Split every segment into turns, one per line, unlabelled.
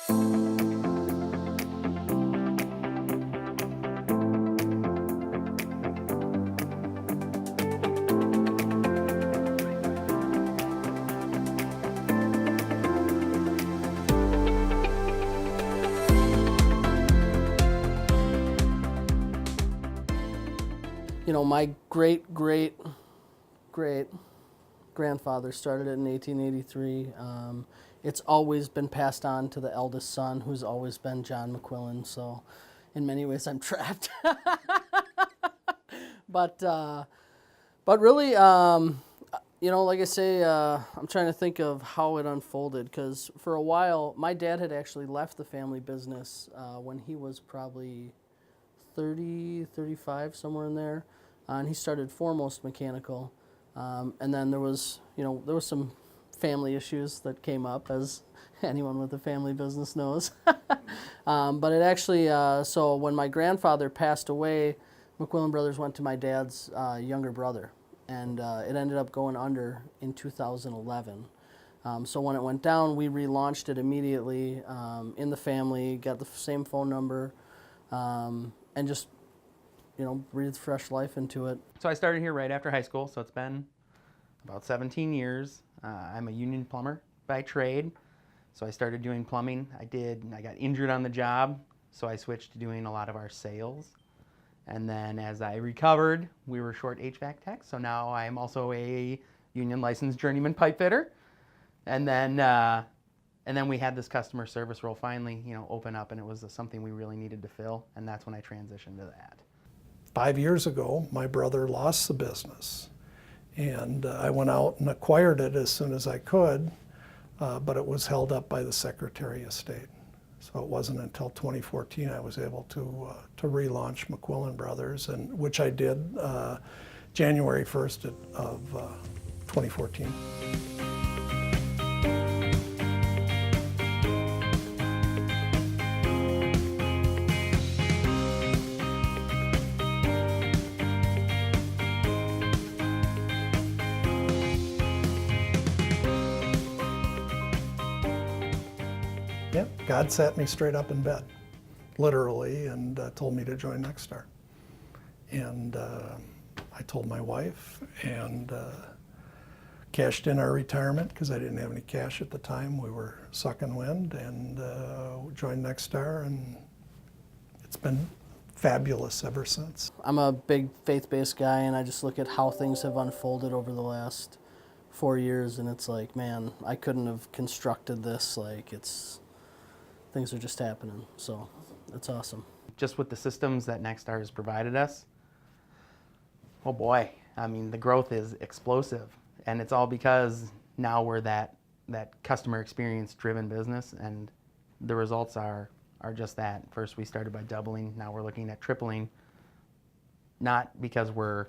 You know, my great-great-great-grandfather started it in 1883. It's always been passed on to the eldest son, who's always been John McQuillan, so in many ways I'm trapped. But really, you know, like I say, I'm trying to think of how it unfolded, because for a while, my dad had actually left the family business when he was probably 30, 35, somewhere in there. And he started Foremost Mechanical. And then there was some family issues that came up, as anyone with a family business knows. But it actually, so when my grandfather passed away, McQuillan Brothers went to my dad's younger brother. And it ended up going under in 2011. So when it went down, we relaunched it immediately in the family, got the same phone number, and just, you know, breathed fresh life into it.
So I started here right after high school, so it's been about 17 years. I'm a union plumber by trade, so I started doing plumbing. I got injured on the job, so I switched to doing a lot of our sales. And then as I recovered, we were short HVAC techs, so now I'm also a union licensed journeyman pipe fitter. And then we had this customer service role finally, you know, open up, and it was something we really needed to fill, and that's when I transitioned to that.
5 years ago, my brother lost the business, and I went out and acquired it as soon as I could, but it was held up by the Secretary of State. So it wasn't until 2014 I was able to relaunch McQuillan Brothers, and which I did January 1st of 2014. Yep, God sat me straight up in bed, literally, and told me to join Nexstar. And I told my wife, and cashed in our retirement because I didn't have any cash at the time. We were sucking wind, and joined Nexstar, and it's been fabulous ever since.
I'm a big faith-based guy, and I just look at how things have unfolded over the last 4 years, and it's like, man, I couldn't have constructed this. Like, things are just happening, so it's awesome.
Just with the systems that Nexstar has provided us, oh boy, I mean, the growth is explosive, and it's all because now we're that customer experience driven business, and the results are just that. First we started by doubling, now we're looking at tripling, not because we're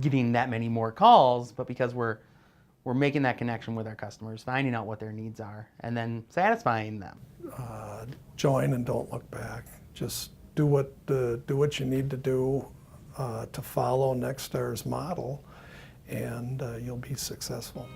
getting that many more calls, but because we're making that connection with our customers, finding out what their needs are, and then satisfying them.
Join and don't look back. Just do what you need to do to follow Nexstar's model, and you'll be successful.